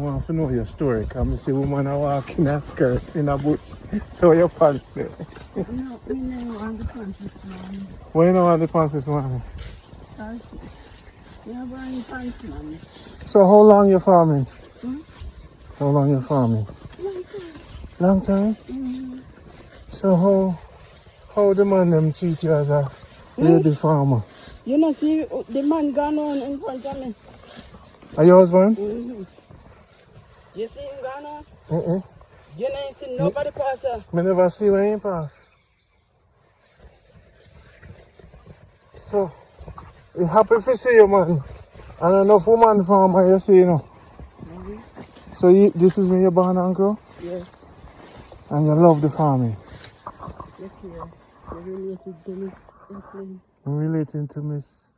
want to know your story. Because I see a woman walk in a skirt in a boots. So your pants there. No, we never want the pants this morning. Why you don't want the pants this morning? We are wearing pants, man. So how long you farming? Hmm? How long you farming? Long time? Mm-hmm. So how the man them treat you as a lady farmer? You know, see the man gone on in front of me. Are your husband? Mm-hmm. You see him gone on? Uh-uh. You ain't see nobody pass her. I never see when he pass. So, you happy to see you, man. And enough woman farmer you see, you know. Mm-hmm. So this is where you're born and grow? Yes. And you love the farming? Look here. You're related to Miss Etlin. I'm relating to Miss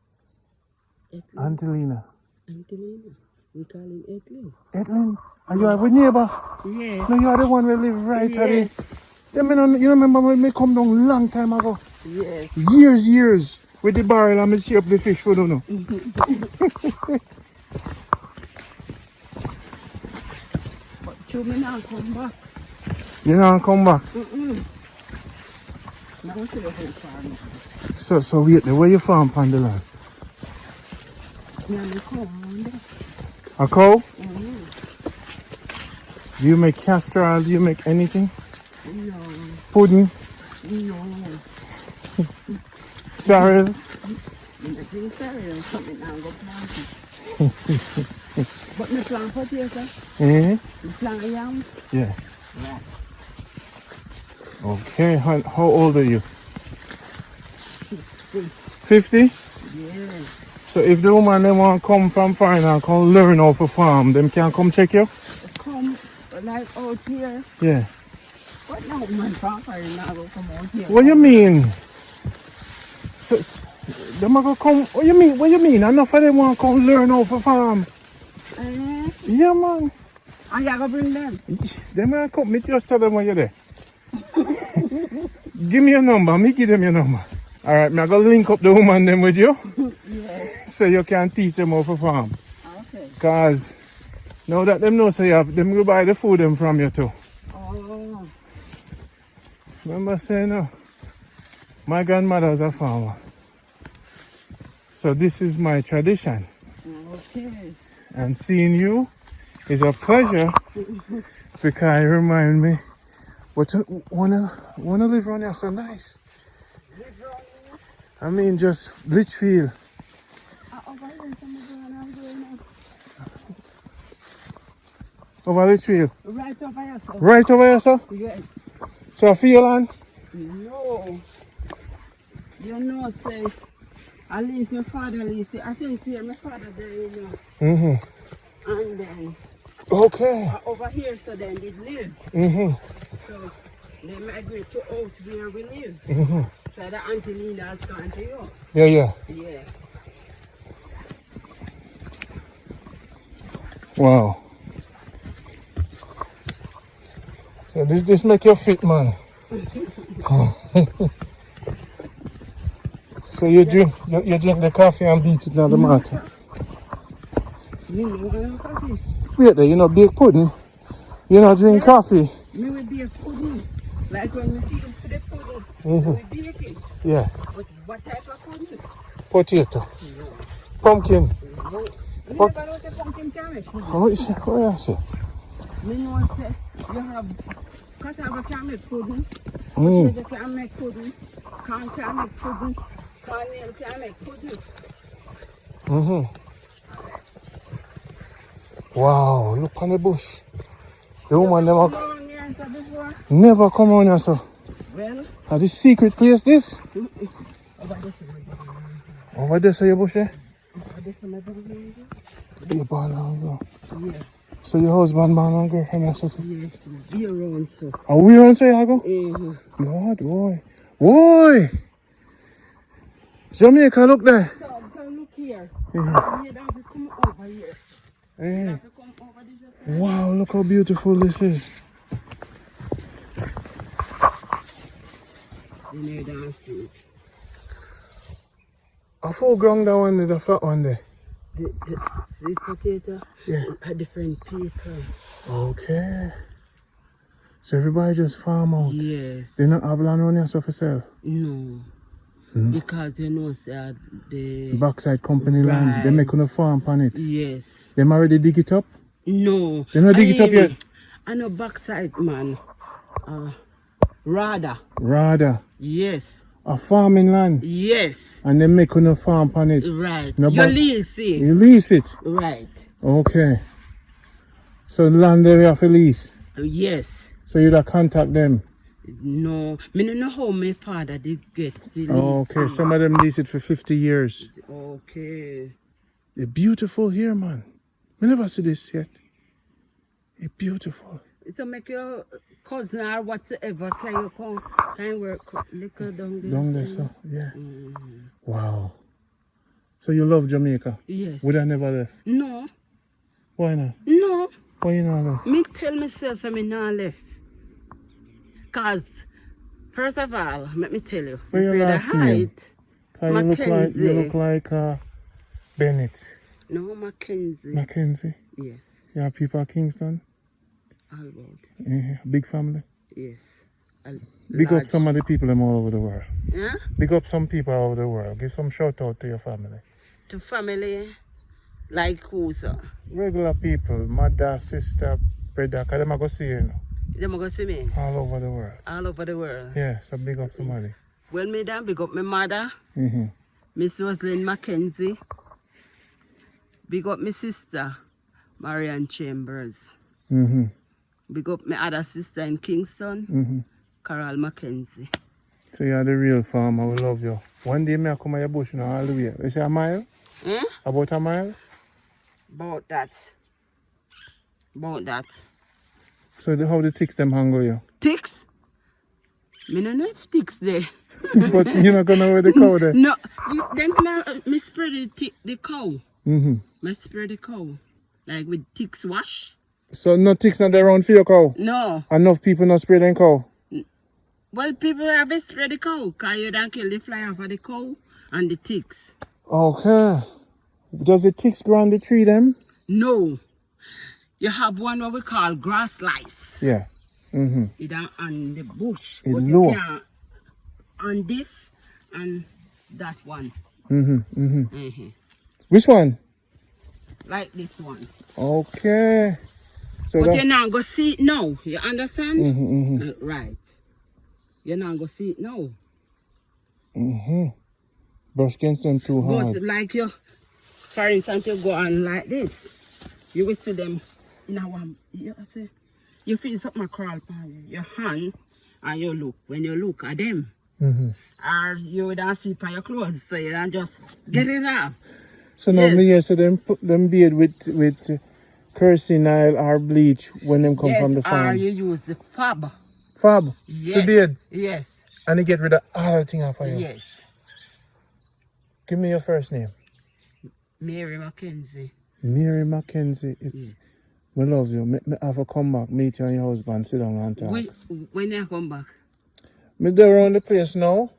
Angelina. Angelina. We call him Etlin. Etlin? Are you our neighbor? Yes. No, you are the one who live right at it. Yes. You remember when we come down long time ago? Yes. Years. With the barrel and me see up the fish for you know. But you may not come back. You don't come back? Now go to the whole farm. So wait there, where you farm on the land? Yeah, we come on. A cow? Mm-hmm. Do you make castor oil? Do you make anything? No. Pudding? No. Cereal? I'm drink cereal and something now go plant it. But me plant potato. Me plant yam. Yeah. Yeah. Okay, how old are you? 50? Yeah. So if the woman they want to come from foreign and come learn how to farm, them can come check you? Come like out here. Yeah. But no man from foreign now go come out here. What you mean? So, them are gonna come. What you mean? Enough of them want to come learn how to farm. Yeah, man. And you gonna bring them? Them are come. Me just tell them where you're there. Give me your number. Me give them your number. All right, me I gonna link up the woman them with you. Yes. So you can teach them how to farm. Okay. Cause now that them know, so you have them go buy the food them from you too. Oh. Remember saying no? My grandmother was a farmer. So this is my tradition. Okay. And seeing you is a pleasure because it reminds me what wanna live around here so nice. I mean just Litchfield. Over Litchfield? Right over here, sir. Right over here, sir? Yes. So I feel on? No. You know, say, at least my father lives here. I think here my father there, you know. And then Okay. over here, so then they live. So they migrate to out where we live. So the Angelina has gone to you. Yeah. Yeah. Wow. So this make you fit, man. So you drink the coffee and beat it on the mat. You know coffee? Wait there, you know bake pudding. You know drink coffee. Me will bake pudding. Like when we feed to the pudding, we bake it. Yeah. But what type of pudding? Potato. Pumpkin. Me never know the pumpkin carrot pudding. What you say? Me know say you have cassava can make pudding, potato can make pudding, corn can make pudding, cornmeal can make pudding. Wow, look on the bush. The woman Never. never come on here, so. Well, Are this secret place this? over this way. Over there, so your bush there? Over this way, You born and girl. yes. So your husband born and girl from your sister? Yes, be around, so. Are we on say you go? Lord, boy. Jamaica, look there. So look here. You have to come over here. You have to come over this way. Wow, look how beautiful this is. You know that food. A full ground that one, the fat one there. the sweet potato. Yeah. A different people. Okay. So everybody just farm out. Yes. They not have land on yourself for sale. No. Because you know, sir, the Bauxite company land. They make on a farm on it. Yes. Them already dig it up? No. They not dig it up yet? I know bauxite, man. Rather. A Yes. farming land. Yes. And they make on a farm on it. Right. No, You lease it. You lease it? Right. Okay. So the land they have to lease? Yes. So you'd have contact them? No. I don't know how my father did get the lease. Okay. Some of them lease it for 50 years. Okay. It's beautiful here, man. I never see this yet. It's beautiful. So make your cousin or whatsoever, can you come, can work little down there? Down there, so, yeah. Wow. So you love Jamaica? Yes. Would I never left? No. Why not? No. Why you not left? Me tell myself I'm not left. Cause, first of all, let me tell you, Where your last name? Mackenzie. You look like Bennett. No, Mackenzie. Mackenzie? Yes. You have people at Kingston? All about. Yeah. Big family? Yes. Big up some of the people them all over the world. Yeah? Big up some people all over the world. Give some shout out to your family. To family? Like who, sir? Regular people. Mother, sister, brother. Because them are going to see you, know. Them are going to see me? All over the world. All over the world. Yeah, so big up somebody. Well, me then big up my mother. Mm-hmm. Miss Roslyn Mackenzie. Big up my sister, Marianne Chambers. Mm-hmm. Big up my other sister in Kingston, Carol Mackenzie. So you're the real farmer. We love you. One day may I come to your bush now all the way. You say a mile? Eh? About a mile? About that. So how the ticks them hang with you? Ticks? Me no know if ticks there. But you're not going to wear the cow there? No, them me spray the cow. Mm-hmm. Me spray the cow. Like with ticks wash. So no ticks not there around for your cow? No. Enough people not spray them cow? Well, people have to spray the cow. Because you don't kill the fly off of the cow and the ticks. Okay. Does the ticks grow on the tree then? No. You have one what we call grass lice. Yeah. Mm-hmm. It on the bush. It's but low. you can't on this and that one. Mm-hmm. Mm-hmm. Mm-hmm. Which one? Like this one. Okay. So But that... you're not going to see it now. You understand? Mm-hmm, mm-hmm. Right. You're not going to see it now. Mm-hmm. Brush against them too hard. But like you, for instance, you go on like this. You will see them in a one. You feel something crawl on your hand and you look. When you look at them, or you don't see by your clothes, so you don't just get it off. So now me here, so them put them beard with kerosene oil or bleach when them come from the farm. Or you use the fab. Fab? Yes. The beard? Yes. And you get rid of all the thing off of you? Yes. Give me your first name. Mary Mackenzie. Mary Mackenzie. It's... We love you. Me have to come back, meet you and your husband, sit down and talk. When you come back? Me there around the place now,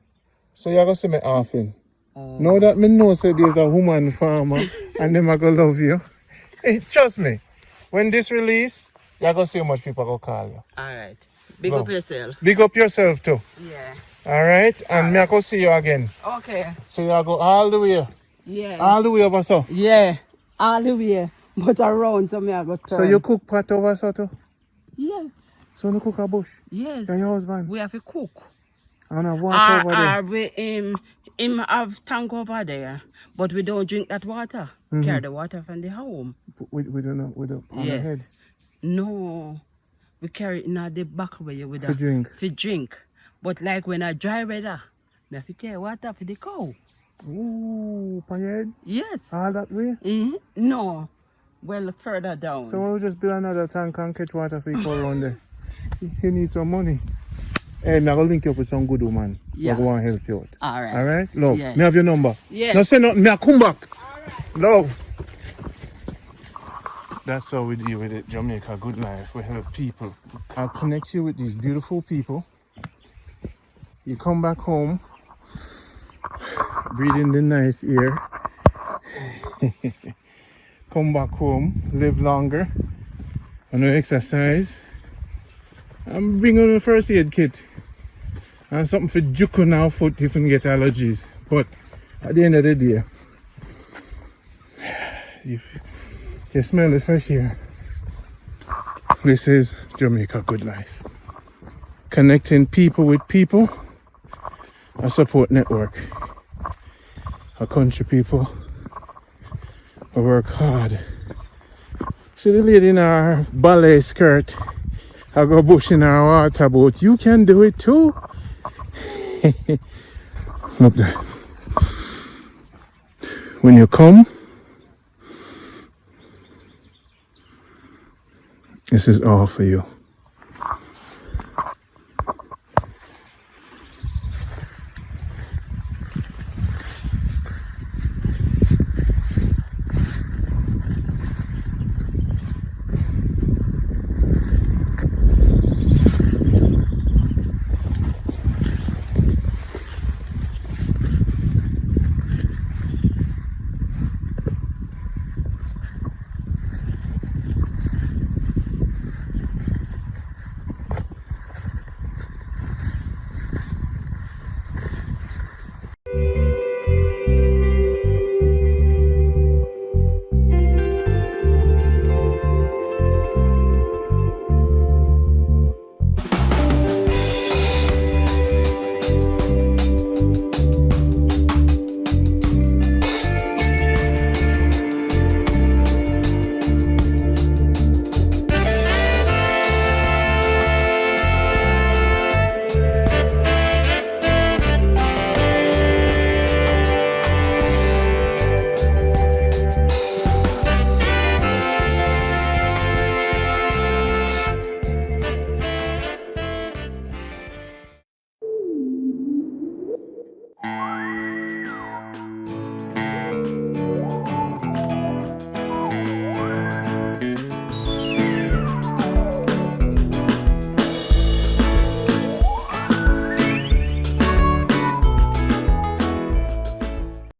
so you're going to see me often. Oh. Now that me know so there's a woman farmer and them are going to love you. Hey, trust me, when this release, you're going to see how much people are going to call you. Alright. Big up yourself. Big up yourself too. Yeah. Alright, and me I go see you again. Okay. So you go all the way? Yeah. All the way over so? Yeah, all the way. But around, so me I go turn. So you cook pot over so too? Yes. So you cook a bush? Yes. And your husband? We have to cook. And have water over there? We him have tank over there, but we don't drink that water. Carry the water from the home. We don't know, on the head? No. We carry it in the back way with For drink? For drink. But like when I dry weather, we have to carry water for the cow. Ooh, for your head? Yes. All that way? No. Well, further down. So we'll just build another tank and catch water for you go around there. You need some money. Hey, I'm going to link you up with some good woman. Yeah. I want to help you out. Alright. Alright? Love. Yes. Me have your number. Yes. Now say nothing. Me I come back. Alright. Love. That's how we deal with it. Jamaica, good life. We help people. I'll connect you with these beautiful people. You come back home, breathe in the nice air. come back home, live longer, and exercise. I'm bringing a first aid kit and something for juke on our foot if you can get allergies. But at the end of the day, you smell the fresh air. This is Jamaica Good Life. Connecting people with people, a support network. Our country people who work hard. See the lady in our ballet skirt, I go bush in our water boat. You can do it too. Look there. When you come, this is all for you.